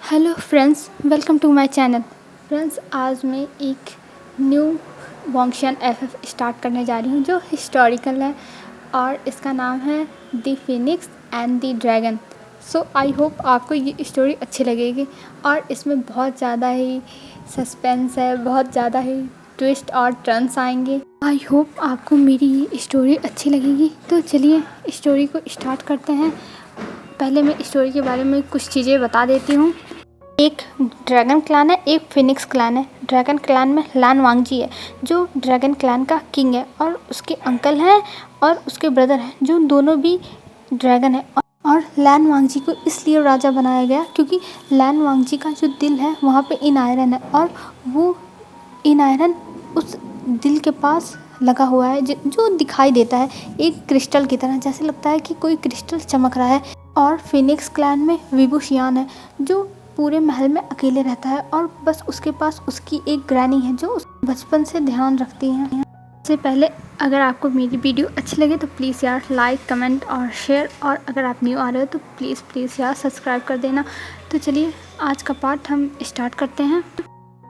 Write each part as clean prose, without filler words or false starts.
Hello friends, welcome to my channel. Friends, आज मैं एक न्यू वॉन्गशियन एफएफ स्टार्ट करने जा रही हूँ जो हिस्टोरिकल है और इसका नाम है the Phoenix and the dragon. So I hope आपको ये स्टोरी अच्छी लगेगी और इसमें बहुत ज़्यादा ही सस्पेंस है, बहुत ज़्यादा ही ट्विस्ट और टर्न्स आएंगे। आई होप आपको मेरी ये स्टोरी अच्छी लगेगी। तो चलिए स्टोरी को स्टार्ट करते हैं। पहले मैं स्टोरी के बारे में कुछ चीज़ें बता देती हूँ। एक ड्रैगन क्लैन है, एक फिनिक्स क्लैन है। ड्रैगन क्लैन में लान वांगजी है जो ड्रैगन क्लैन का किंग है, और उसके अंकल हैं और उसके ब्रदर हैं जो दोनों भी ड्रैगन है। और लान वांगजी को इसलिए राजा बनाया गया क्योंकि लान वांगजी का जो दिल है वहाँ पे इन आयरन है, और वो इन आयरन उस दिल के पास लगा हुआ है जो दिखाई देता है एक क्रिस्टल की तरह, जैसे लगता है कि कोई क्रिस्टल चमक रहा है। और फिनिक्स क्लैन में विभूषियान है जो पूरे महल में अकेले रहता है, और बस उसके पास उसकी एक ग्रैनी है जो बचपन से ध्यान रखती हैं। इससे पहले अगर आपको मेरी वीडियो अच्छी लगे तो प्लीज़ यार लाइक, कमेंट और शेयर, और अगर आप न्यू आ रहे हो तो प्लीज़ यार सब्सक्राइब कर देना। तो चलिए आज का पार्ट हम स्टार्ट करते हैं।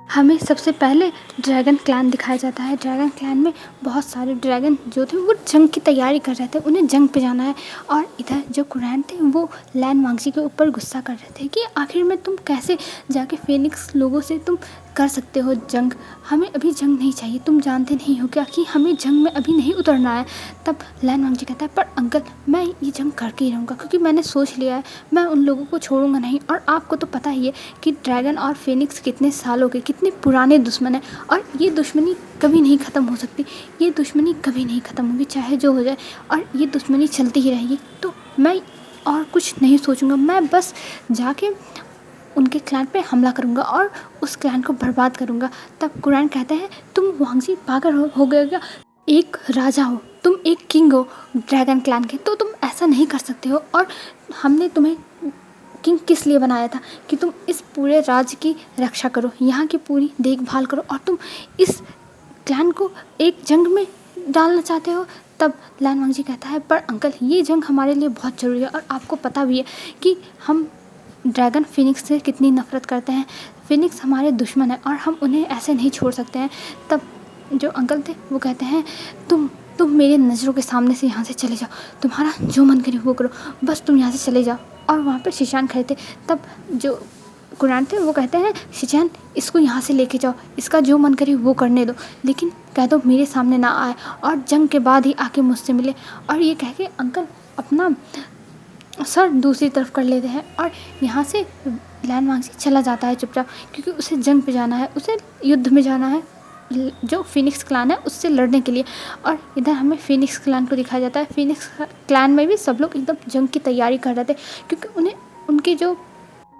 हमें सबसे पहले ड्रैगन क्लैन दिखाया जाता है। ड्रैगन क्लैन में बहुत सारे ड्रैगन जो थे वो जंग की तैयारी कर रहे थे, उन्हें जंग पे जाना है। और इधर जो कुरैन थे वो लान वांगजी के ऊपर गुस्सा कर रहे थे कि आखिर में तुम कैसे जाके फेनिक्स लोगों से तुम कर सकते हो जंग, हमें अभी जंग नहीं चाहिए, तुम जानते नहीं हो क्या कि हमें जंग में अभी नहीं उतरना है। तब लान वांगजी कहता है पर अंकल मैं ये जंग करके ही रहूँगा क्योंकि मैंने सोच लिया है, मैं उन लोगों को छोड़ूंगा नहीं। और आपको तो पता ही है कि ड्रैगन और फेनिक्स कितने सालों के, कितने पुराने दुश्मन हैं, और ये दुश्मनी कभी नहीं ख़त्म हो सकती, ये दुश्मनी कभी नहीं ख़त्म होगी चाहे जो हो जाए, और ये दुश्मनी चलती ही रहेगी। तो मैं और कुछ नहीं सोचूंगा, मैं बस जाके उनके क्लैन पे हमला करूंगा और उस क्लैन को बर्बाद करूंगा। तब कुरैन कहते हैं तुम वांगजी पागल हो गए क्या, एक राजा हो, तुम एक किंग हो ड्रैगन क्लैन के, तो तुम ऐसा नहीं कर सकते हो। और हमने तुम्हें किंग किस लिए बनाया था कि तुम इस पूरे राज्य की रक्षा करो, यहाँ की पूरी देखभाल करो, और तुम इस क्लैन को एक जंग में डालना चाहते हो। तब लान वांगजी कहता है पर अंकल ये जंग हमारे लिए बहुत ज़रूरी है, और आपको पता भी है कि हम ड्रैगन फिनिक्स से कितनी नफ़रत करते हैं, फिनिक्स हमारे दुश्मन है और हम उन्हें ऐसे नहीं छोड़ सकते हैं। तब जो अंकल थे वो कहते हैं तुम मेरे नज़रों के सामने से यहाँ से चले जाओ, तुम्हारा जो मन करे वो करो, बस तुम यहाँ से चले जाओ। और वहाँ पे शिशान खड़े थे। तब जो कुरैन थे वो कहते हैं शिशान इसको यहाँ से लेके जाओ, इसका जो मन करे वो करने दो, लेकिन कह दो मेरे सामने ना आए और जंग के बाद ही आके मुझसे मिले। और ये कह के अंकल अपना सर दूसरी तरफ कर लेते हैं, और यहाँ से लान वांगजी चला जाता है चुपचाप, क्योंकि उसे जंग पे जाना है, उसे युद्ध में जाना है जो फिनिक्स क्लैन है उससे लड़ने के लिए। और इधर हमें फिनिक्स क्लैन को दिखाया जाता है। फिनिक्स क्लैन में भी सब लोग एकदम जंग की तैयारी कर रहे थे, क्योंकि उन्हें उनके जो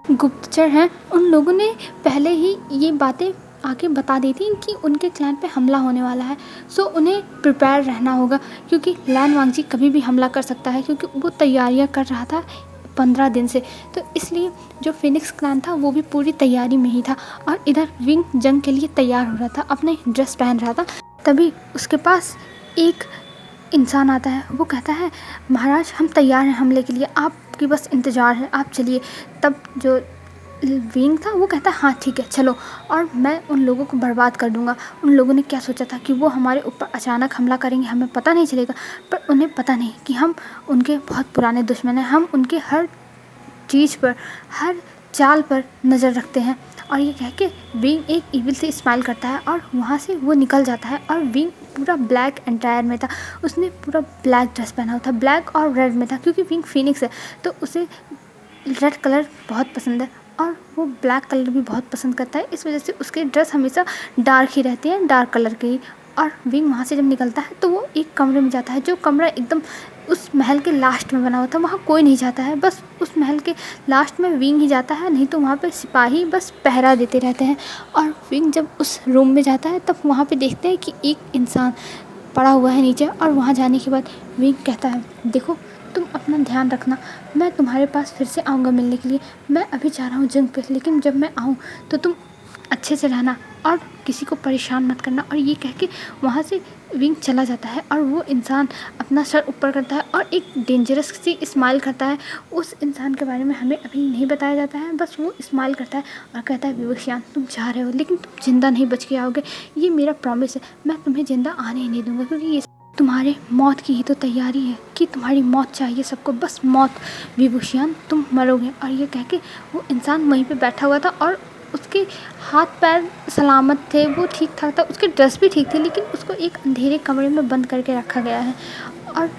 गुप्तचर हैं उन लोगों ने पहले ही ये बातें आके बता दी थी कि उनके क्लैन पे हमला होने वाला है। सो उन्हें प्रिपेयर रहना होगा, क्योंकि लान वांगजी कभी भी हमला कर सकता है, क्योंकि वो तैयारियां कर रहा था 15 दिन से। तो इसलिए जो फिनिक्स क्लैन था वो भी पूरी तैयारी में ही था, और इधर विंग जंग के लिए तैयार हो रहा था, अपने ड्रेस पहन रहा था। तभी उसके पास एक इंसान आता है, वो कहता है महाराज हम तैयार हैं हमले के लिए, आपकी बस इंतज़ार है, आप चलिए। तब जो विंग था वो कहता है हाँ ठीक है चलो, और मैं उन लोगों को बर्बाद कर दूंगा। उन लोगों ने क्या सोचा था कि वो हमारे ऊपर अचानक हमला करेंगे, हमें पता नहीं चलेगा, पर उन्हें पता नहीं कि हम उनके बहुत पुराने दुश्मन हैं, हम उनके हर चीज़ पर, हर चाल पर नज़र रखते हैं। और ये कह के विंग एक ईविल से स्माइल करता है और वहाँ से वो निकल जाता है। और विंग पूरा ब्लैक एंटायर में था, उसने पूरा ब्लैक ड्रेस पहना हुआ था, ब्लैक और रेड में था, क्योंकि विंग फिनिक्स है तो उसे रेड कलर बहुत पसंद है और वो ब्लैक कलर भी बहुत पसंद करता है। इस वजह से उसकी ड्रेस हमेशा डार्क ही रहती है, डार्क कलर की ही। और विंग वहाँ से जब निकलता है तो वो एक कमरे में जाता है, जो कमरा एकदम उस महल के लास्ट में बना हुआ था, वहाँ कोई नहीं जाता है, बस उस महल के लास्ट में विंग ही जाता है, नहीं तो वहाँ पे सिपाही बस पहरा देते रहते हैं। और विंग जब उस रूम में जाता है तब वहाँ पे देखते हैं कि एक इंसान पड़ा हुआ है नीचे। और वहाँ जाने के बाद विंग कहता है देखो तुम अपना ध्यान रखना, मैं तुम्हारे पास फिर से आऊँगा मिलने के लिए, मैं अभी जा रहा हूँ जंग पे, लेकिन जब मैं आऊँ तो तुम अच्छे से रहना और किसी को परेशान मत करना। और ये कह के वहाँ से विंग चला जाता है और वो इंसान अपना सर ऊपर करता है और एक डेंजरस सी स्माइल करता है। उस इंसान के बारे में हमें अभी नहीं बताया जाता है, बस वो स्माइल करता है और कहता है विवस्वान तुम जा रहे हो लेकिन तुम जिंदा नहीं बच के आओगे, ये मेरा प्रॉमिस है, मैं तुम्हें जिंदा आने ही नहीं दूंगा, क्योंकि ये तुम्हारे मौत की ही तो तैयारी है कि तुम्हारी मौत चाहिए सबको, बस मौत, विभूषण तुम मरोगे। और ये कह के वो इंसान वहीं पे बैठा हुआ था और उसके हाथ पैर सलामत थे, वो ठीक ठाक था, उसके ड्रेस भी ठीक थी, लेकिन उसको एक अंधेरे कमरे में बंद करके रखा गया है। और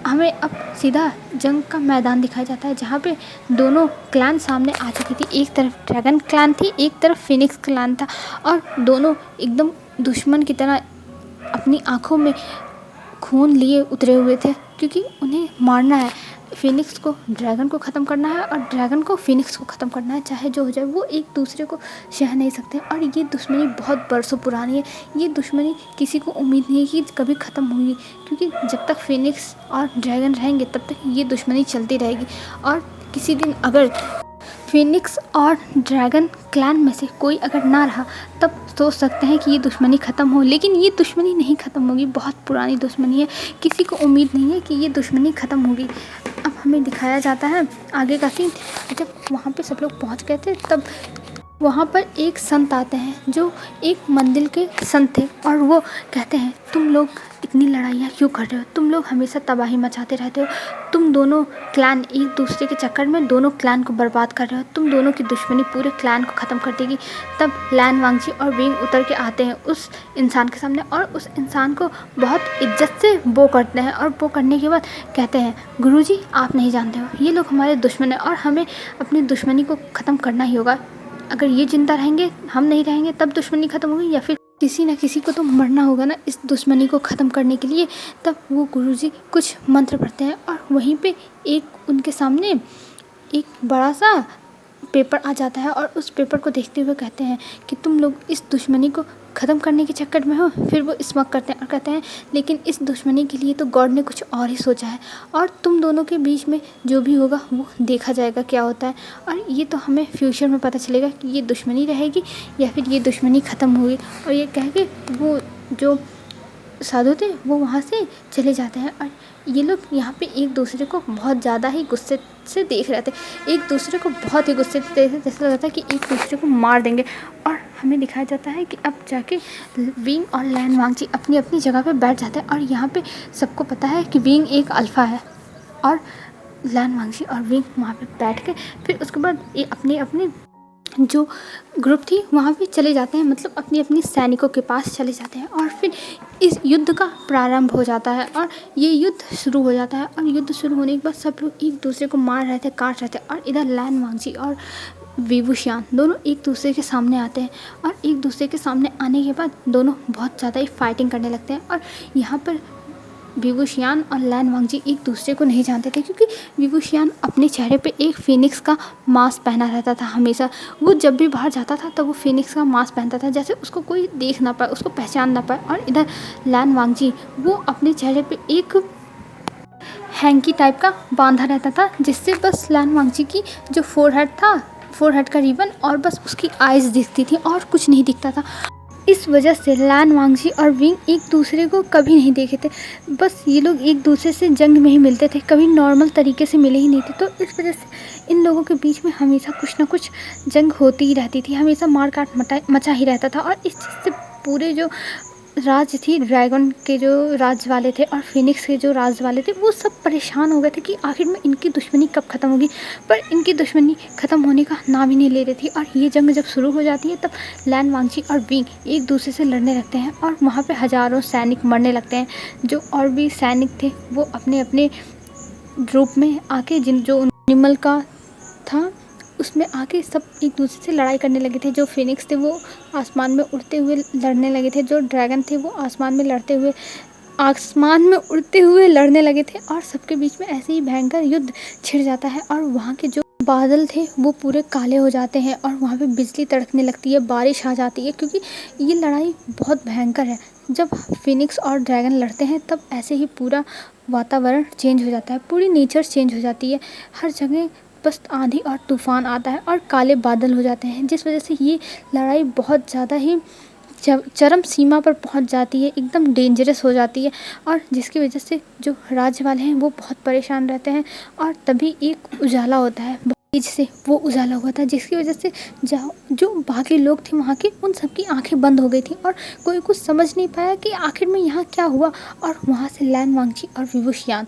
हमें अब सीधा जंग का मैदान दिखाया जाता है जहाँ पे दोनों क्लैन सामने आ चुकी थी। एक तरफ ड्रैगन क्लैन थी, एक तरफ फिनिक्स क्लैन था, और दोनों एकदम दुश्मन की तरह अपनी आँखों में खून लिए उतरे हुए थे, क्योंकि उन्हें मारना है, फिनिक्स को ड्रैगन को ख़त्म करना है और ड्रैगन को फिनिक्स को ख़त्म करना है, चाहे जो हो जाए। वो एक दूसरे को सह नहीं सकते और ये दुश्मनी बहुत बरसों पुरानी है। ये दुश्मनी किसी को उम्मीद नहीं है कि कभी ख़त्म होगी, क्योंकि जब तक फिनिक्स और ड्रैगन रहेंगे तब तक ये दुश्मनी चलती रहेगी। और किसी दिन अगर फिनिक्स और ड्रैगन क्लैन में से कोई अगर ना रहा तब सोच सकते हैं कि ये दुश्मनी ख़त्म हो, लेकिन ये दुश्मनी नहीं ख़त्म होगी, बहुत पुरानी दुश्मनी है, किसी को उम्मीद नहीं है कि ये दुश्मनी ख़त्म होगी। अब हमें दिखाया जाता है आगे का सीन। जब वहाँ पे सब लोग पहुँच गए थे तब वहाँ पर एक संत आते हैं जो एक मंदिर के संत थे, और वो कहते हैं तुम लोग इतनी लड़ाइयाँ क्यों कर रहे हो, तुम लोग हमेशा तबाही मचाते रहते हो, तुम दोनों क्लैन एक दूसरे के चक्कर में दोनों क्लैन को बर्बाद कर रहे हो, तुम दोनों की दुश्मनी पूरे क्लैन को ख़त्म कर देगी। तब लैन वांगजी और विंग उतर के आते हैं उस इंसान के सामने और उस इंसान को बहुत इज्जत से बो करते हैं, और बो करने के बाद कहते हैं गुरुजी आप नहीं जानते हो, ये लोग हमारे दुश्मन हैं और हमें अपनी दुश्मनी को ख़त्म करना ही होगा। अगर ये जिंदा रहेंगे, हम नहीं रहेंगे, तब दुश्मनी ख़त्म होगी, या फिर किसी न किसी को तो मरना होगा ना इस दुश्मनी को ख़त्म करने के लिए। तब वो गुरुजी कुछ मंत्र पढ़ते हैं और वहीं पे एक उनके सामने एक बड़ा सा पेपर आ जाता है, और उस पेपर को देखते हुए कहते हैं कि तुम लोग इस दुश्मनी को ख़त्म करने के चक्कर में हो। फिर वो स्मक करते हैं और कहते हैं लेकिन इस दुश्मनी के लिए तो गॉड ने कुछ और ही सोचा है, और तुम दोनों के बीच में जो भी होगा वो देखा जाएगा क्या होता है, और ये तो हमें फ्यूचर में पता चलेगा कि ये दुश्मनी रहेगी या फिर ये दुश्मनी ख़त्म होगी। और ये कह के वो जो साधु थे वो वहाँ से चले जाते हैं, और ये लोग यहाँ पे एक दूसरे को बहुत ज़्यादा ही गुस्से से देख रहे थे, एक दूसरे को बहुत ही गुस्से से देख रहे थे, जैसा लगता है कि एक दूसरे को मार देंगे। और हमें दिखाया जाता है कि अब जाके विंग और लैन वांगजी अपनी अपनी जगह पे बैठ जाते हैं, और यहाँ पे सबको पता है कि विंग एक अल्फ़ा है, और लैन वांगजी और विंग वहाँ पे बैठ के फिर उसके बाद ये अपने अपने जो ग्रुप थी वहाँ पे चले जाते हैं, मतलब अपनी अपनी सैनिकों के पास चले जाते हैं, और फिर इस युद्ध का प्रारंभ हो जाता है और ये युद्ध शुरू हो जाता है। और युद्ध शुरू होने के बाद सब लोग एक दूसरे को मार रहे थे, काट रहे थे, और इधर लैन वांगजी और विभूषण दोनों एक दूसरे के सामने आते हैं, और एक दूसरे के सामने आने के बाद दोनों बहुत ज़्यादा ही फाइटिंग करने लगते हैं। और यहाँ पर विभूषण और लैन वांगजी एक दूसरे को नहीं जानते थे, क्योंकि विभूषण अपने चेहरे पे एक फिनिक्स का मास्क पहना रहता था हमेशा। वो जब भी बाहर जाता था तब वो फिनिक्स का मास्क पहनता था, जैसे उसको कोई देख ना पाए, उसको पहचान ना पाए। और इधर लैन वांगजी वो अपने चेहरे पे एक हैंकी टाइप का बांधा रहता था, जिससे बस लैन वांगजी की जो फोरहेड का रिबन और बस उसकी आइज़ दिखती थी और कुछ नहीं दिखता था। इस वजह से लैन वांगजी और विंग एक दूसरे को कभी नहीं देखे थे, बस ये लोग एक दूसरे से जंग में ही मिलते थे, कभी नॉर्मल तरीके से मिले ही नहीं थे। तो इस वजह से इन लोगों के बीच में हमेशा कुछ ना कुछ जंग होती ही रहती थी, हमेशा मार काट मचा ही रहता था। और इस चीज़ से पूरे जो राज थी, ड्रैगन के जो राज वाले थे और फिनिक्स के जो राज वाले थे, वो सब परेशान हो गए थे कि आखिर में इनकी दुश्मनी कब ख़त्म होगी। पर इनकी दुश्मनी ख़त्म होने का नाम ही नहीं ले रही थी। और ये जंग जब शुरू हो जाती है तब लैन वांगजी और विंग एक दूसरे से लड़ने लगते हैं, और वहाँ पे हज़ारों सैनिक मरने लगते हैं। जो और भी सैनिक थे वो अपने अपने ग्रुप में आके जो एनिमल का था उसमें आके सब एक दूसरे से लड़ाई करने लगे थे। जो फिनिक्स थे वो आसमान में उड़ते हुए लड़ने लगे थे, जो ड्रैगन थे वो आसमान में उड़ते हुए लड़ने लगे थे, और सबके बीच में ऐसे ही भयंकर युद्ध छिड़ जाता है। और वहाँ के जो बादल थे वो पूरे काले हो जाते हैं, और वहाँ पे बिजली तड़कने लगती है, बारिश आ जाती है, क्योंकि ये लड़ाई बहुत भयंकर है। जब फिनिक्स और ड्रैगन लड़ते हैं तब ऐसे ही पूरा वातावरण चेंज हो जाता है, पूरी नेचर चेंज हो जाती है, हर जगह बस आंधी और तूफ़ान आता है और काले बादल हो जाते हैं, जिस वजह से ये लड़ाई बहुत ज़्यादा ही चरम सीमा पर पहुंच जाती है, एकदम डेंजरस हो जाती है। और जिसकी वजह से जो राज्य वाले हैं वो बहुत परेशान रहते हैं। और तभी एक उजाला होता है, बहुत तेज से वो उजाला हुआ था, जिसकी वजह से जो बाकी लोग थे वहाँ के, उन सबकी आंखें बंद हो गई थी और कोई कुछ समझ नहीं पाया कि आखिर में यहाँ क्या हुआ। और वहाँ से लैन वांगची और विवुशियान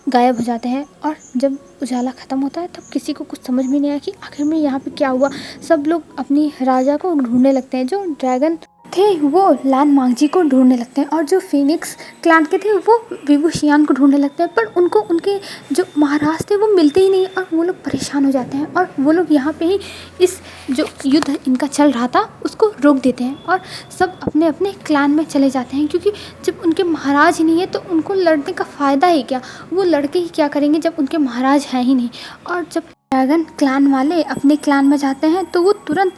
गायब हो जाते हैं। और जब उजाला ख़त्म होता है तब किसी को कुछ समझ में नहीं आया कि आखिर में यहाँ पे क्या हुआ। सब लोग अपनी राजा को ढूंढने लगते हैं। जो ड्रैगन थे वो लैन वांगजी को ढूंढने लगते हैं और जो फिनिक्स क्लैन के थे वो विवुशियान को ढूंढने लगते हैं, पर उनको उनके जो महाराज थे वो मिलते ही नहीं और वो लोग परेशान हो जाते हैं। और वो लोग यहाँ पे ही इस जो युद्ध इनका चल रहा था उसको रोक देते हैं और सब अपने अपने क्लैन में चले जाते हैं, क्योंकि जब उनके महाराज ही नहीं है तो उनको लड़ने का फ़ायदा ही क्या, वो लड़के ही क्या करेंगे जब उनके महाराज हैं ही नहीं। और जब ड्रैगन क्लैन वाले अपने क्लैन में जाते हैं तो वो तुरंत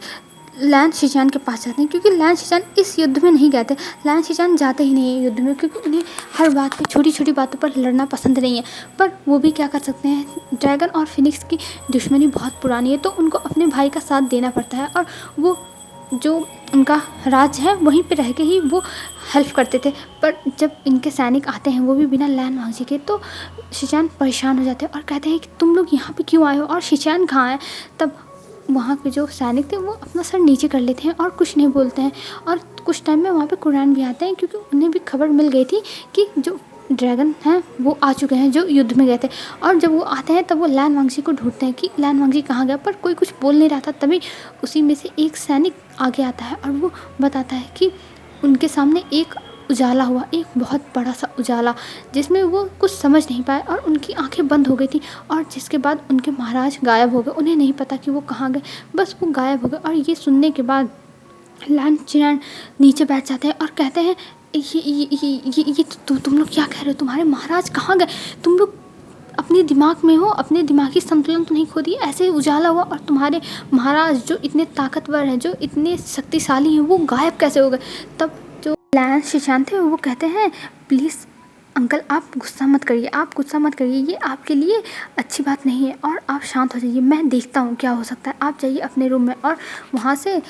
लैन शिचान के पास जाते हैं, क्योंकि लैन शिचान इस युद्ध में नहीं गए थे। लैन शिचान जाते ही नहीं है युद्ध में, क्योंकि उन्हें हर बात पे, छोटी छोटी बातों पर लड़ना पसंद नहीं है। पर वो भी क्या कर सकते हैं, ड्रैगन और फिनिक्स की दुश्मनी बहुत पुरानी है, तो उनको अपने भाई का साथ देना पड़ता है। और वो जो उनका राज है वहीं पे रह के ही वो हेल्प करते थे। पर जब इनके सैनिक आते हैं वो भी बिना लैन वांगजी के, तो शिचान परेशान हो जाते हैं और कहते हैं कि तुम लोग यहाँ पे क्यों आए हो और शिचान कहाँ है। तब वहाँ के जो सैनिक थे वो अपना सर नीचे कर लेते हैं और कुछ नहीं बोलते हैं। और कुछ टाइम में वहाँ पे कुरान भी आते हैं, क्योंकि उन्हें भी खबर मिल गई थी कि जो ड्रैगन हैं वो आ चुके हैं जो युद्ध में गए थे। और जब वो आते हैं तब वो लैन वांगजी को ढूंढते हैं कि लैन वांगजी कहाँ गया, पर कोई कुछ बोल नहीं रहा था। तभी उसी में से एक सैनिक आगे आता है और वो बताता है कि उनके सामने एक उजाला हुआ, एक बहुत बड़ा सा उजाला, जिसमें वो कुछ समझ नहीं पाए और उनकी आंखें बंद हो गई थी। और जिसके बाद उनके महाराज गायब हो गए, उन्हें नहीं पता कि वो कहाँ गए, बस वो गायब हो गए। और ये सुनने के बाद लैन चिनान नीचे बैठ जाते हैं और कहते हैं ये तुम लोग क्या कह रहे हो, तुम्हारे महाराज कहाँ गए, तुम लोग अपने दिमाग में हो, अपने दिमागी संतुलन तो नहीं खो दिए, ऐसे उजाला हुआ और तुम्हारे महाराज जो इतने ताकतवर हैं, जो इतने शक्तिशाली हैं, वो गायब कैसे हो गए। तब जो लैन शिशान थे वो कहते हैं प्लीज़ अंकल आप गुस्सा मत करिए, आप गुस्सा मत करिए, ये आपके लिए अच्छी बात नहीं है और आप शांत हो जाइए, मैं देखता हूँ क्या हो सकता है, आप जाइए अपने रूम में। और वहाँ से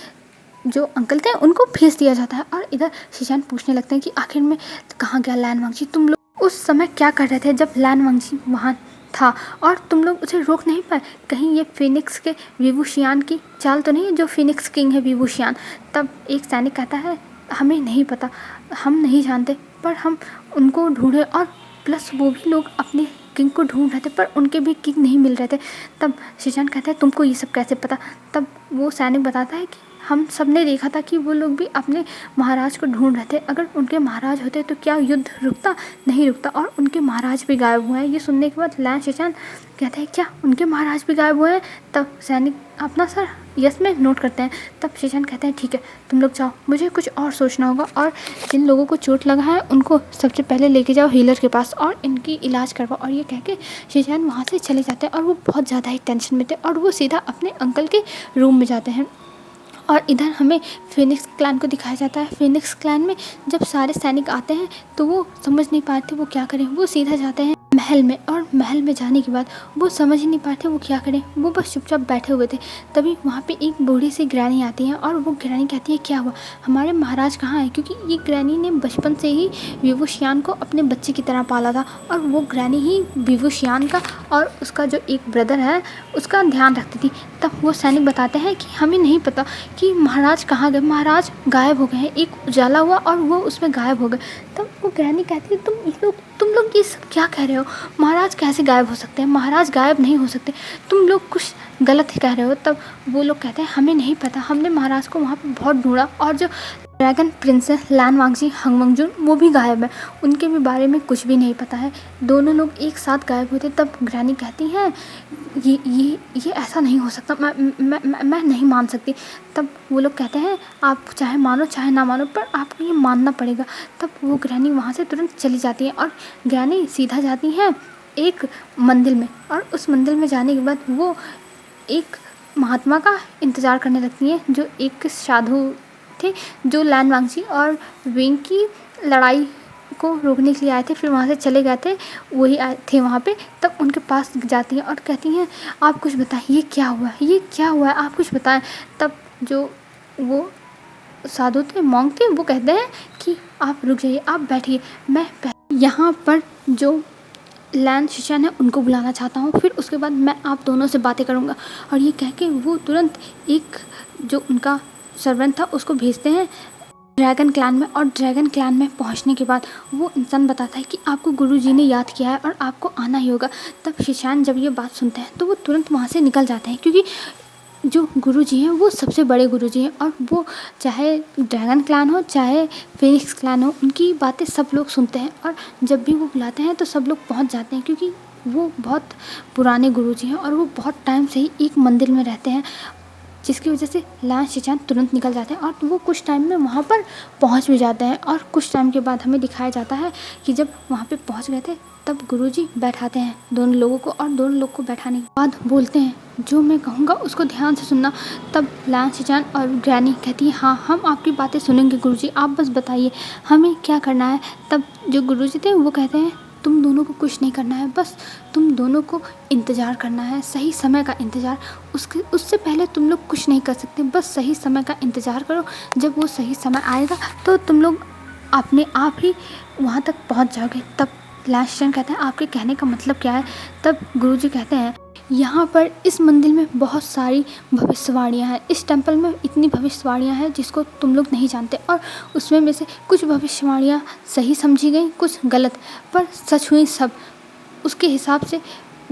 जो अंकल थे उनको भेज दिया जाता है। और इधर शिशान पूछने लगते हैं कि आखिर में कहाँ गया लैन वांगजी, तुम लोग उस समय क्या कर रहे थे जब लैन वांगजी वहाँ था और तुम लोग उसे रोक नहीं पाए, कहीं ये फिनिक्स के विवुशियान की चाल तो नहीं है, जो फिनिक्स किंग है विवुशियान। तब एक सैनिक कहता है हमें नहीं पता, हम नहीं जानते, पर हम उनको ढूंढे और प्लस वो भी लोग अपने किंग को ढूंढ रहे थे पर उनके भी किंग नहीं मिल रहे थे। तब शिशान कहता है तुमको ये सब कैसे पता। तब वो सैनिक बताता है कि हम सब ने देखा था कि वो लोग भी अपने महाराज को ढूंढ रहे थे, अगर उनके महाराज होते तो क्या युद्ध रुकता, नहीं रुकता, और उनके महाराज भी गायब हुए हैं। ये सुनने के बाद लैन शिशान कहते हैं क्या उनके महाराज भी गायब हुए हैं। तब सैनिक अपना सर यस में नोट करते हैं। तब शिशान कहते हैं ठीक है तुम लोग जाओ, मुझे कुछ और सोचना होगा, और जिन लोगों को चोट लगा है उनको सबसे पहले लेके जाओ हीलर के पास और इनकी इलाज करवाओ। और ये कह के शिशान वहाँ से चले जाते हैं और वो बहुत ज़्यादा ही टेंशन में थे और वो सीधा अपने अंकल के रूम में जाते हैं। और इधर हमें फिनिक्स क्लैन को दिखाया जाता है। फिनिक्स क्लैन में जब सारे सैनिक आते हैं तो वो समझ नहीं पाते वो क्या करें, वो सीधा जाते हैं महल में, और महल में जाने के बाद वो समझ ही नहीं पाते वो क्या करें, वो बस चुपचाप बैठे हुए थे। तभी वहाँ पे एक बूढ़ी सी ग्रैनी आती है और वो ग्रैनी कहती है क्या हुआ, हमारे महाराज कहाँ हैं, क्योंकि ये ग्रैनी ने बचपन से ही विवुशियान को अपने बच्चे की तरह पाला था और वो ग्रैनी ही विवुशियान का और उसका जो एक ब्रदर है उसका ध्यान रखती थी। तब वो सैनिक बताते हैं कि हमें नहीं पता कि महाराज कहाँ गए, महाराज गायब हो गए हैं, एक उजाला हुआ और वो उसमें गायब हो गए। तब वो ग्रैनी कहती है तुम लोग ये सब क्या कह रहे हो, महाराज कैसे गायब हो सकते हैं, महाराज गायब नहीं हो सकते, तुम लोग कुछ गलत ही कह रहे हो। तब वो लोग कहते हैं हमें नहीं पता, हमने महाराज को वहाँ पे बहुत ढूंढा, और जो ड्रैगन प्रिंसेस लैन वांगजी हंग वंगजुन वो भी गायब है, उनके भी बारे में कुछ भी नहीं पता है, दोनों लोग एक साथ गायब हुए थे। तब ग्रैनी कहती हैं ये ऐसा नहीं हो सकता, मैं नहीं मान सकती। तब वो लोग कहते हैं आप चाहे मानो चाहे ना मानो पर आपको ये मानना पड़ेगा। तब वो ग्रैनी वहाँ से तुरंत चली जाती है और ग्रैनी सीधा जाती हैं एक मंदिर में, और उस मंदिर में जाने के बाद वो एक महात्मा का इंतज़ार करने लगती हैं, जो एक साधु थे जो लैन वांगजी और विंग की लड़ाई को रोकने के लिए आए थे, फिर वहाँ से चले गए थे, वही आए थे वहाँ पे। तब उनके पास जाती हैं और कहती हैं आप कुछ बताएं, ये क्या हुआ है, ये क्या हुआ है, आप कुछ बताएं। तब जो वो साधु थे, मॉन्क थे, वो कहते हैं कि आप रुक जाइए, आप बैठिए, मैं यहाँ पर जो लैन शिशान है उनको बुलाना चाहता हूँ, फिर उसके बाद मैं आप दोनों से बातें करूँगा। और ये कह के वो तुरंत एक जो उनका सर्वेंट था उसको भेजते हैं ड्रैगन क्लैन में। और ड्रैगन क्लैन में पहुंचने के बाद वो इंसान बताता है कि आपको गुरुजी ने याद किया है और आपको आना ही होगा। तब शिशान जब ये बात सुनते हैं तो वो तुरंत वहाँ से निकल जाते हैं, क्योंकि जो गुरुजी हैं वो सबसे बड़े गुरुजी हैं, और वो चाहे ड्रैगन क्लैन हो चाहे फिनिक्स क्लैन हो, उनकी बातें सब लोग सुनते हैं। और जब भी वो बुलाते हैं तो सब लोग पहुंच जाते हैं, क्योंकि वो बहुत पुराने गुरुजी हैं और वो बहुत टाइम से ही एक मंदिर में रहते हैं, जिसकी वजह से लैन शिचान तुरंत निकल जाते हैं। और वो कुछ टाइम में वहाँ पर पहुँच भी जाते हैं। और कुछ टाइम के बाद हमें दिखाया जाता है कि जब वहाँ पे पहुँच गए थे तब गुरुजी बैठाते हैं दोनों लोगों को, और दोनों लोग को बैठाने के बाद बोलते हैं जो मैं कहूँगा उसको ध्यान से सुनना। तब लैन शिचान और ग्रैनी कहती है हाँ हम आपकी बातें सुनेंगे गुरुजी, आप बस बताइए हमें क्या करना है। तब जो गुरुजी थे वो कहते हैं तुम दोनों को कुछ नहीं करना है, बस तुम दोनों को इंतज़ार करना है, सही समय का इंतज़ार। उससे पहले तुम लोग कुछ नहीं कर सकते, बस सही समय का इंतज़ार करो। जब वो सही समय आएगा तो तुम लोग अपने आप ही वहाँ तक पहुँच जाओगे। तब लैन शिचान कहते हैं आपके कहने का मतलब क्या है। तब गुरुजी कहते हैं यहाँ पर इस मंदिर में बहुत सारी भविष्यवाणियाँ हैं, इस टेंपल में इतनी भविष्यवाणियाँ हैं जिसको तुम लोग नहीं जानते, और उसमें में से कुछ भविष्यवाणियाँ सही समझी गई, कुछ गलत, पर सच हुई सब। उसके हिसाब से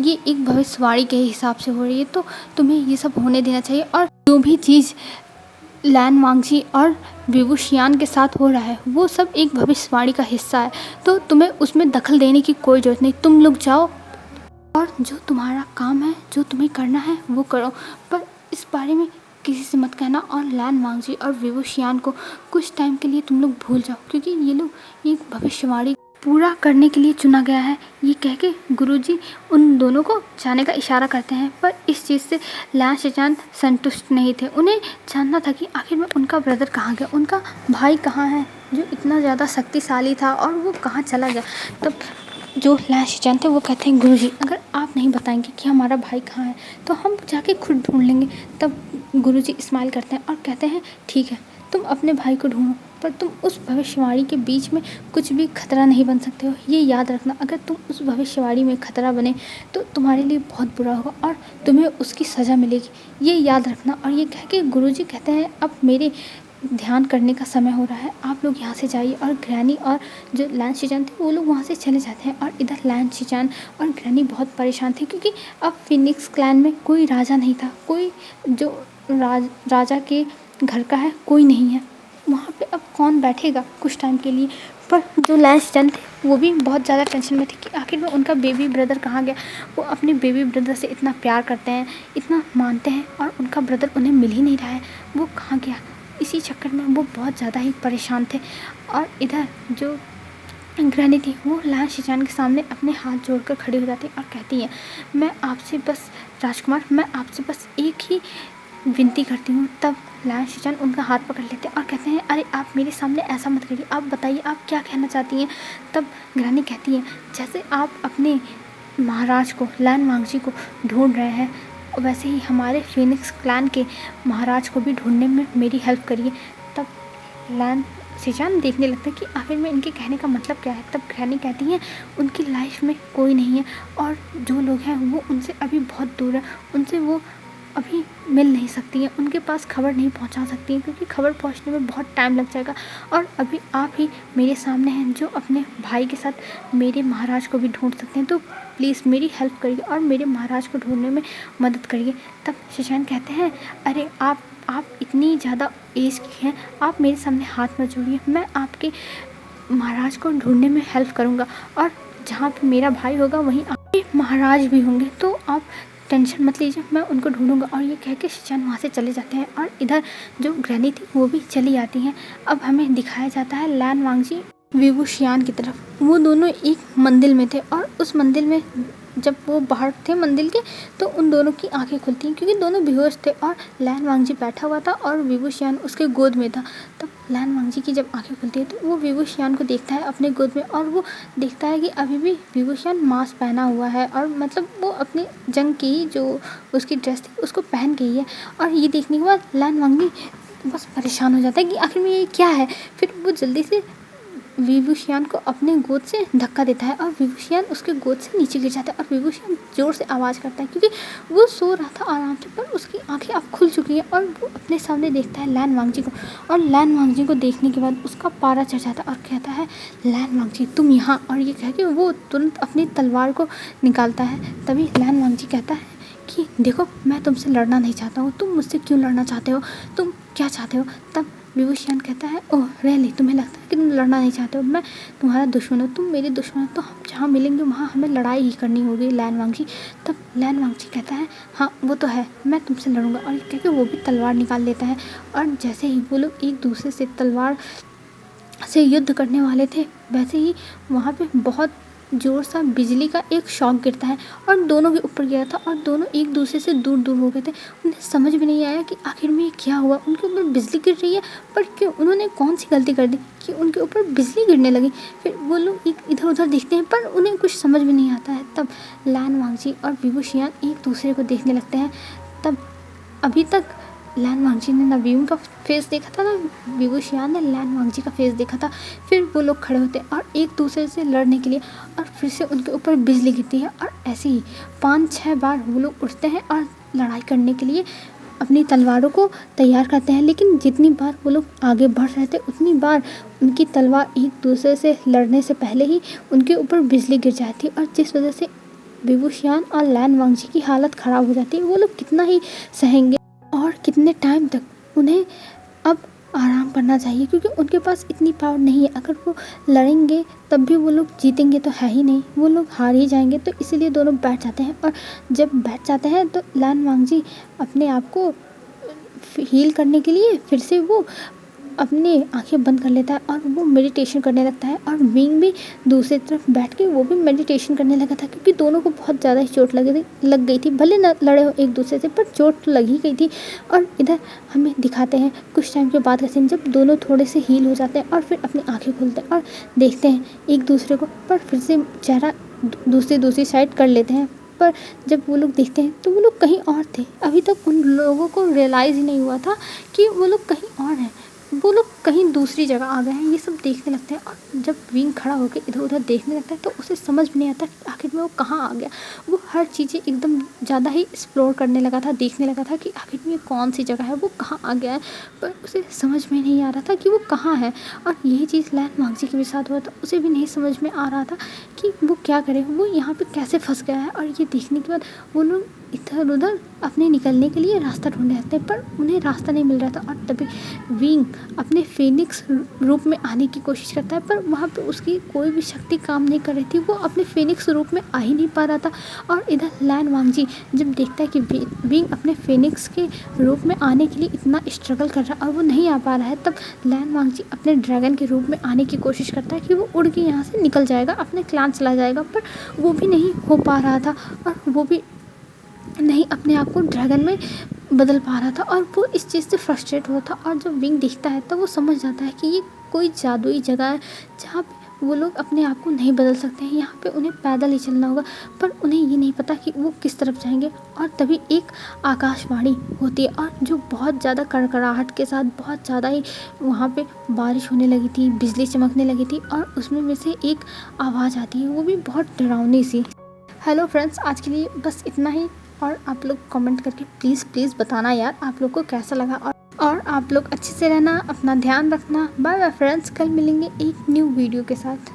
ये एक भविष्यवाणी के हिसाब से हो रही है, तो तुम्हें ये सब होने देना चाहिए। और जो भी चीज़ लैन वांगजी और विवुशियान के साथ हो रहा है वो सब एक भविष्यवाणी का हिस्सा है, तो तुम्हें उसमें दखल देने की कोई ज़रूरत नहीं। तुम लोग जाओ और जो तुम्हारा काम है, जो तुम्हें करना है वो करो, पर इस बारे में किसी से मत कहना। और लैन वांगजी और विवुशियान को कुछ टाइम के लिए तुम लोग भूल जाओ, क्योंकि ये लोग एक भविष्यवाणी पूरा करने के लिए चुना गया है। ये कह के गुरुजी उन दोनों को जाने का इशारा करते हैं, पर इस चीज़ से लैन शिचान संतुष्ट नहीं थे। उन्हें जानना था कि आखिर में उनका ब्रदर कहाँ गया, उनका भाई कहाँ है जो इतना ज़्यादा शक्तिशाली था, और वो कहाँ चला गया। तब जो लैन शिचान थे वो कहते हैं गुरुजी अगर आप नहीं बताएंगे कि हमारा भाई कहाँ है तो हम जाके खुद ढूंढ लेंगे। तब गुरुजी स्माइल करते हैं और कहते हैं ठीक है तुम अपने भाई को ढूंढो, पर तुम उस भविष्यवाणी के बीच में कुछ भी खतरा नहीं बन सकते हो। ये याद रखना, अगर तुम उस भविष्यवाणी में खतरा बने तो तुम्हारे लिए बहुत बुरा होगा और तुम्हें उसकी सज़ा मिलेगी, ये याद रखना। और ये कह के गुरुजी कहते हैं अब मेरे ध्यान करने का समय हो रहा है, आप लोग यहाँ से जाइए। और ग्रैनी और जो लैन शिचान थे वो लोग वहाँ से चले जाते हैं। और इधर लैन शिचान और ग्रैनी बहुत परेशान थे, क्योंकि अब फिनिक्स क्लैन में कोई राजा नहीं था, कोई जो राजा के घर का है कोई नहीं है वहाँ पे। अब कौन बैठेगा कुछ टाइम के लिए। पर जो लैन शिचान थे वो भी बहुत ज़्यादा टेंशन में थे कि आखिर में उनका बेबी ब्रदर कहाँ गया। वो अपने बेबी ब्रदर से इतना प्यार करते हैं, इतना मानते हैं, और उनका ब्रदर उन्हें मिल ही नहीं रहा है, वो कहाँ गया। इसी चक्कर में वो बहुत ज़्यादा ही परेशान थे। और इधर जो ग्रैनी थी वो लैन शिचान के सामने अपने हाथ जोड़कर खड़ी हो जाती और कहती है मैं आपसे बस राजकुमार, मैं आपसे बस एक ही विनती करती हूँ। तब लैन शिचान उनका हाथ पकड़ लेते और कहते हैं अरे आप मेरे सामने ऐसा मत करिए, आप बताइए आप क्या कहना चाहती हैं। तब ग्रैनी कहती है जैसे आप अपने महाराज को लैन वांगजी को ढूंढ रहे हैं वैसे ही हमारे फिनिक्स क्लैन के महाराज को भी ढूंढने में मेरी हेल्प करिए। तब लैन शिचान देखने लगता है कि आखिर में इनके कहने का मतलब क्या है। तब ग्रैनी कहती हैं उनकी लाइफ में कोई नहीं है और जो लोग हैं वो उनसे अभी बहुत दूर है, उनसे वो अभी मिल नहीं सकती हैं, उनके पास खबर नहीं पहुंचा सकती हैं, क्योंकि खबर पहुंचने में बहुत टाइम लग जाएगा। और अभी आप ही मेरे सामने हैं जो अपने भाई के साथ मेरे महाराज को भी ढूंढ सकते हैं, तो प्लीज़ मेरी हेल्प करिए और मेरे महाराज को ढूंढने में मदद करिए। तब शिचान कहते हैं अरे आप इतनी ज़्यादा एज की हैं, आप मेरे सामने हाथ मत जोड़िए, मैं आपके महाराज को ढूंढने में हेल्प करूँगा, और जहाँ पे मेरा भाई होगा वहीं आपके महाराज भी होंगे, तो आप टेंशन मत लीजिए, मैं उनको ढूंढूंगा। और ये कह के शिचान वहाँ से चले जाते हैं और इधर जो ग्रैनी थी वो भी चली आती हैं। अब हमें दिखाया जाता है लैन वांगजी विवुशियान की तरफ। वो दोनों एक मंदिर में थे और उस मंदिर में जब वो बाहर थे मंदिर के तो उन दोनों की आंखें खुलती हैं, क्योंकि दोनों बेहोश थे और लैन वांगजी बैठा हुआ था और विवुशियान उसके गोद में था। तब लैन वांगजी की जब आंखें खुलती है तो वो विवुशियान को देखता है अपने गोद में, और वो देखता है कि अभी भी विवुशियान मास्क पहना हुआ है, और मतलब वो अपनी जंग की जो उसकी ड्रेस थी उसको पहन के ही है। और ये देखने के बाद लैन वांगजी बस परेशान हो जाता है कि आखिर में ये क्या है। फिर वो जल्दी से विवुशियान को अपने गोद से धक्का देता है और विवुशियान उसके गोद से नीचे गिर जाता है, और विवुशियान ज़ोर से आवाज़ करता है क्योंकि वो सो रहा था आराम से, पर उसकी आंखें अब खुल चुकी हैं और वो अपने सामने देखता है लैन वांगजी को। और लैन वांगजी को देखने के बाद उसका पारा चढ़ जाता है और कहता है, लैन वांगजी तुम यहाँ, और ये कह के वो तुरंत अपनी तलवार को निकालता है। तभी लैन वांगजी कहता है कि देखो, मैं तुमसे लड़ना नहीं चाहता हूँ, तुम मुझसे क्यों लड़ना चाहते हो, तुम क्या चाहते हो। तब विवुशियान कहता है, ओह रियली, तुम्हें लगता है कि तुम लड़ना नहीं चाहते हो, मैं तुम्हारा दुश्मन हूँ, तुम मेरे दुश्मन हो, तो हम जहाँ मिलेंगे वहाँ हमें लड़ाई ही करनी होगी लैन वांगजी। तब लैन वांगजी कहता है, हाँ वो तो है, मैं तुमसे लड़ूंगा, और कह के वो भी तलवार निकाल लेता है। और जैसे ही वो लोग एक दूसरे से तलवार से युद्ध करने वाले थे, वैसे ही वहाँ पे बहुत ज़ोर सा बिजली का एक शॉक गिरता है और दोनों के ऊपर गिरा था, और दोनों एक दूसरे से दूर दूर हो गए थे। उन्हें समझ में नहीं आया कि आखिर में ये क्या हुआ, उनके ऊपर बिजली गिर रही है, पर क्यों, उन्होंने कौन सी गलती कर दी कि उनके ऊपर बिजली गिरने लगी। फिर वो लोग एक इधर उधर देखते हैं पर उन्हें कुछ समझ में नहीं आता है। तब लैन वांगजी और विवुशियान एक दूसरे को देखने लगते हैं। तब अभी तक लैन वांगजी ने ना विवु का फेस देखा था, ना विवुशियान ने लैन वांगजी का फेस देखा था। फिर वो लोग खड़े होते हैं और एक दूसरे से लड़ने के लिए, और फिर से उनके ऊपर बिजली गिरती है, और ऐसे ही 5-6 बार वो लोग उठते हैं और लड़ाई करने के लिए अपनी तलवारों को तैयार करते हैं। लेकिन जितनी बार वो लोग आगे बढ़ रहे थे उतनी बार उनकी तलवार एक दूसरे से लड़ने से पहले ही उनके ऊपर बिजली गिर जाती, और जिस वजह से विवुशियान और लैन वांगजी की हालत ख़राब हो जाती है। वो लोग कितना ही सहेंगे और कितने टाइम तक, उन्हें अब आराम करना चाहिए क्योंकि उनके पास इतनी पावर नहीं है। अगर वो लड़ेंगे तब भी वो लोग जीतेंगे तो है ही नहीं, वो लोग हार ही जाएंगे। तो इसीलिए दोनों बैठ जाते हैं, और जब बैठ जाते हैं तो लैन वांगजी अपने आप को हील करने के लिए फिर से वो अपनी आंखें बंद कर लेता है और वो मेडिटेशन करने लगता है। और विंग भी दूसरी तरफ बैठ के वो भी मेडिटेशन करने लगा था क्योंकि दोनों को बहुत ज़्यादा ही चोट लग गई थी। भले न लड़े हो एक दूसरे से, पर चोट तो लग ही गई थी। और इधर हमें दिखाते हैं कुछ टाइम के बाद का सीन, जब दोनों थोड़े से हील हो जाते हैं और फिर अपनी आँखें खोलते हैं और देखते हैं एक दूसरे को, पर फिर से चेहरा दूसरी साइड कर लेते हैं। पर जब वो लोग देखते हैं तो वो लोग कहीं और थे। अभी तक उन लोगों को रियलाइज़ ही नहीं हुआ था कि वो लोग कहीं और हैं, वो लोग कहीं दूसरी जगह आ गए हैं। ये सब देखने लगते हैं, और जब विंग खड़ा होकर इधर उधर देखने लगता है तो उसे समझ में नहीं आता कि आखिर में वो कहाँ आ गया। वो हर चीज़ें एकदम ज़्यादा ही एक्सप्लोर करने लगा था, देखने लगा था कि आखिर में ये कौन सी जगह है, वो कहाँ आ गया है, पर उसे समझ में नहीं आ रहा था कि वो कहाँ है। और यही चीज़ लैन वांगजी के भी साथ हुआ था, उसे भी नहीं समझ में आ रहा था कि वो क्या करे, वो यहाँ पर कैसे फंस गया है। और ये देखने के बाद वो लोग इधर उधर अपने निकलने के लिए रास्ता ढूंढने लगते हैं, पर उन्हें रास्ता नहीं मिल रहा था। और तभी विंग अपने फेनिक्स रूप में आने की कोशिश करता है, पर वहाँ पे उसकी कोई भी शक्ति काम नहीं कर रही थी, वो अपने फेनिक्स रूप में आ ही नहीं पा रहा था। और इधर लैन वांगजी जब देखता है कि विंग अपने फेनिक्स के रूप में आने के लिए इतना स्ट्रगल कर रहा है और वो नहीं आ पा रहा है, तब लैन वांगजी अपने ड्रैगन के रूप में आने की कोशिश करता है कि वो उड़ के यहाँ से निकल जाएगा, अपने क्लान चला जाएगा, पर वो भी नहीं हो पा रहा था, और वो भी नहीं अपने आप को ड्रैगन में बदल पा रहा था। और वो इस चीज़ से फ्रस्ट्रेट हुआ था, और जब विंग दिखता है तो वो समझ जाता है कि ये कोई जादुई जगह है जहाँ पे वो लोग अपने आप को नहीं बदल सकते हैं, यहाँ पे उन्हें पैदल ही चलना होगा। पर उन्हें ये नहीं पता कि वो किस तरफ जाएंगे। और तभी एक आकाशवाणी होती है, और जो बहुत ज़्यादा कड़कड़ाहट के साथ बहुत ज़्यादा ही वहाँ पे बारिश होने लगी थी, बिजली चमकने लगी थी, और उसमें में से एक आवाज़ आती है, वो भी बहुत डरावनी सी। हेलो फ्रेंड्स, आज के लिए बस इतना ही। और आप लोग कमेंट करके प्लीज़ बताना यार आप लोग को कैसा लगा, और आप लोग अच्छे से रहना, अपना ध्यान रखना। बाय बाय फ्रेंड्स, कल मिलेंगे एक न्यू वीडियो के साथ।